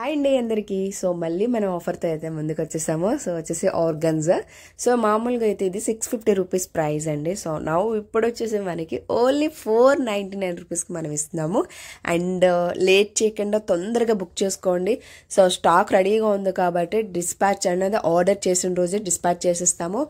Hi అండి అందరికి. So మళ్ళీ మనం ఆఫర్తో అయితే ముందుకు వచ్చేసాము. సో వచ్చేసి ఆర్గన్జా. సో మామూలుగా అయితే ఇది 650 రూపీస్ ప్రైస్ అండి. సో ఇప్పుడు వచ్చేసి మనకి ఓన్లీ 499 రూపీస్కి మనం ఇస్తున్నాము. అండ్ లేట్ చేయకుండా తొందరగా బుక్ చేసుకోండి. సో స్టాక్ రెడీగా ఉంది కాబట్టి డిస్పాచ్ అనేది ఆర్డర్ చేసిన రోజే డిస్పాచ్ చేసేస్తాము.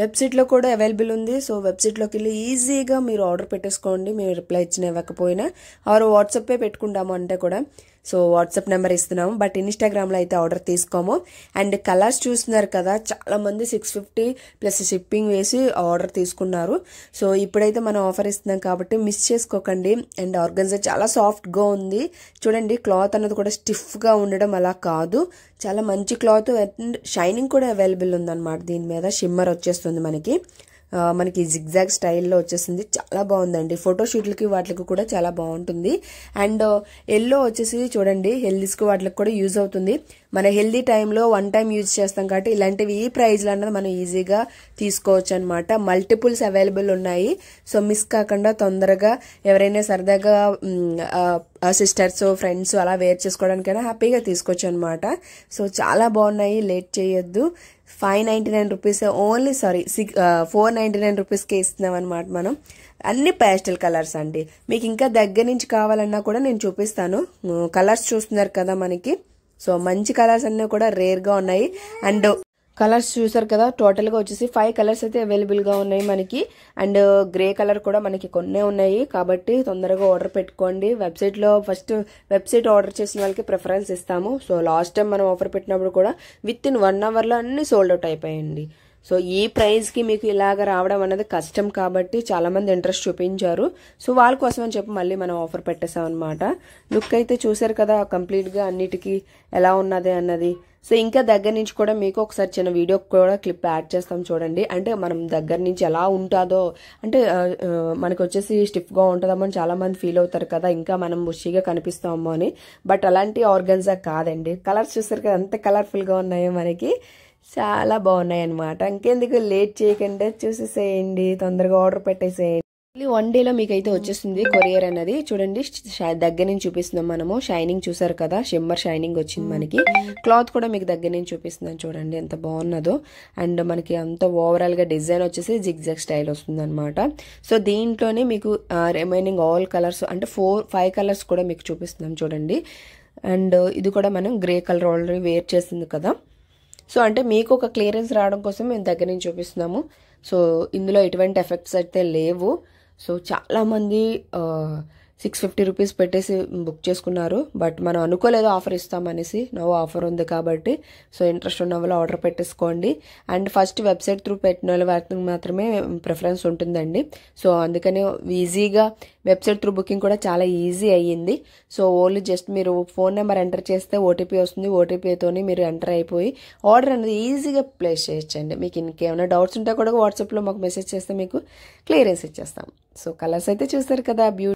వెబ్సైట్లో కూడా అవైలబుల్ ఉంది. సో వెబ్సైట్లోకి వెళ్ళి ఈజీగా మీరు ఆర్డర్ పెట్టేసుకోండి. మీరు రిప్లై ఇవ్వకపోయినా ఆర్ వాట్సాపే పెట్టుకుంటాము అంటే కూడా. సో వాట్సాప్ నెంబర్ ఇస్తున్నాము, బట్ ఇన్స్టాగ్రామ్లో అయితే ఆర్డర్ తీసుకోము. అండ్ కలర్స్ చూస్తున్నారు కదా, చాలా మంది 650 ప్లస్ షిప్పింగ్ వేసి ఆర్డర్ తీసుకున్నారు. సో ఇప్పుడైతే మనం ఆఫర్ ఇస్తున్నాం కాబట్టి మిస్ చేసుకోకండి. అండ్ ఆర్గన్జా చాలా సాఫ్ట్గా ఉంది చూడండి. క్లాత్ అన్నది కూడా స్టిఫ్గా ఉండడం అలా కాదు, చాలా మంచి క్లాత్. అండ్ షైనింగ్ కూడా అవైలబుల్ ఉందన్నమాట. దీని మీద షిమ్మర్ వచ్చేస్తుంది మనకి జిగ్జాగ్ స్టైల్లో వచ్చేసింది. చాలా బాగుందండి. ఫోటోషూట్లకి వాటికి కూడా చాలా బాగుంటుంది. అండ్ ఎల్లో వచ్చేసి చూడండి, హెల్దీస్కి వాటికి కూడా యూజ్ అవుతుంది. మన హెల్దీ టైంలో వన్ టైం యూజ్ చేస్తాం కాబట్టి ఇలాంటివి ఈ ప్రైజ్లో అన్నది మనం ఈజీగా తీసుకోవచ్చు అనమాట. మల్టిపుల్స్ అవైలబుల్ ఉన్నాయి. సో మిస్ కాకుండా తొందరగా ఎవరైనా సరదాగా సిస్టర్స్ ఫ్రెండ్స్ అలా వేర్ చేసుకోవడానికైనా హ్యాపీగా తీసుకోవచ్చు అనమాట. సో చాలా బాగున్నాయి, లేట్ చేయొద్దు. 599 రూపీస్ ఓన్లీ 499 రూపీస్కే ఇస్తున్నాం అనమాట మనం. అన్ని పేస్టల్ కలర్స్ అండి. మీకు ఇంకా దగ్గర నుంచి కావాలన్నా కూడా నేను చూపిస్తాను. కలర్స్ చూస్తున్నారు కదా మనకి. సో మంచి కలర్స్ అన్నీ కూడా రేర్గా ఉన్నాయి. అండ్ కలర్స్ చూసారు కదా, టోటల్గా వచ్చేసి 5 కలర్స్ అయితే అవైలబుల్గా ఉన్నాయి మనకి. అండ్ గ్రే కలర్ కూడా మనకి కొన్నే ఉన్నాయి కాబట్టి తొందరగా ఆర్డర్ పెట్టుకోండి. ఫస్ట్ వెబ్సైట్ ఆర్డర్ చేసిన వాళ్ళకి ప్రిఫరెన్స్ ఇస్తాము. సో లాస్ట్ టైం మనం ఆఫర్ పెట్టినప్పుడు కూడా విత్ ఇన్ 1 అవర్లో అన్ని సోల్డ్ అవుట్ అయిపోయాయండి. సో ఈ ప్రైస్కి మీకు ఇలాగ రావడం అనేది కష్టం కాబట్టి చాలామంది ఇంట్రెస్ట్ చూపించారు. సో వాళ్ళ కోసం అని చెప్పి మళ్ళీ మనం ఆఫర్ పెట్టేసాం అనమాట. లుక్ అయితే చూసారు కదా కంప్లీట్గా అన్నిటికీ ఎలా ఉన్నది అన్నది. సో ఇంకా దగ్గర నుంచి కూడా మీకు ఒకసారి చిన్న వీడియో కూడా క్లిప్ యాడ్ చేస్తాం చూడండి. అంటే మనం దగ్గర నుంచి ఎలా ఉంటుందో, అంటే మనకు వచ్చేసి స్టిఫ్గా ఉంటుందేమో అని చాలా మంది ఫీల్ అవుతారు కదా, ఇంకా మనం బుషీగా కనిపిస్తామో అని. బట్ అలాంటి ఆర్గన్జా కాదండి. కలర్స్ చూసారు కదా ఎంత కలర్ఫుల్గా ఉన్నాయో మనకి, చాలా బాగున్నాయి అనమాట. ఇంకెందుకు లేట్ చేయకుండా చూసేసేయండి, తొందరగా ఆర్డర్ పెట్టేసేయండి. 1 డేలో మీకు అయితే వచ్చేస్తుంది కొరియర్ అనేది. చూడండి దగ్గర నుంచి చూపిస్తున్నాం మనము. షైనింగ్ చూసారు కదా, షిమ్మర్ షైనింగ్ వచ్చింది మనకి. క్లాత్ కూడా మీకు దగ్గర నుంచి చూపిస్తున్నాం చూడండి ఎంత బాగున్నదో. అండ్ మనకి అంత ఓవరాల్గా డిజైన్ వచ్చేసి జిగ్జాగ్ స్టైల్ వస్తుంది అనమాట. సో దీంట్లోనే మీకు రిమైనింగ్ ఆల్ కలర్స్ అంటే 5 కలర్స్ కూడా మీకు చూపిస్తున్నాం చూడండి. అండ్ ఇది కూడా మనం గ్రే కలర్ ఆల్రెడీ వేర్ చేస్తుంది కదా. సో అంటే మీకు ఒక క్లియరెన్స్ రావడం కోసం మేము దగ్గర నుంచి చూపిస్తున్నాము. సో ఇందులో ఎటువంటి ఎఫెక్ట్స్ అయితే లేవు. సో చాలామంది 650 రూపీస్ పెట్టేసి బుక్ చేసుకున్నారు. బట్ మనం అనుకోలేదు ఆఫర్ ఇస్తామనేసి. ఆఫర్ ఉంది కాబట్టి సో ఇంట్రెస్ట్ ఉన్న వాళ్ళు ఆర్డర్ పెట్టేసుకోండి. అండ్ ఫస్ట్ వెబ్సైట్ త్రూ పెట్టిన వాళ్ళకి మాత్రమే ప్రిఫరెన్స్ ఉంటుందండి. సో అందుకని ఈజీగా వెబ్సైట్ త్రూ బుకింగ్ కూడా చాలా ఈజీ అయ్యింది. సో ఓన్లీ జస్ట్ మీరు ఫోన్ నెంబర్ ఎంటర్ చేస్తే ఓటీపీ వస్తుంది. ఓటీపీతోని మీరు ఎంటర్ అయిపోయి ఆర్డర్ అనేది ఈజీగా ప్లేస్ చేయొచ్చండి. మీకు ఇంకేమైనా డౌట్స్ ఉంటే కూడా వాట్సాప్లో మాకు మెసేజ్ చేస్తే మీకు క్లియరెన్స్ ఇచ్చేస్తాం. సో కలర్స్ అయితే చూస్తారు కదా, బ్యూటీ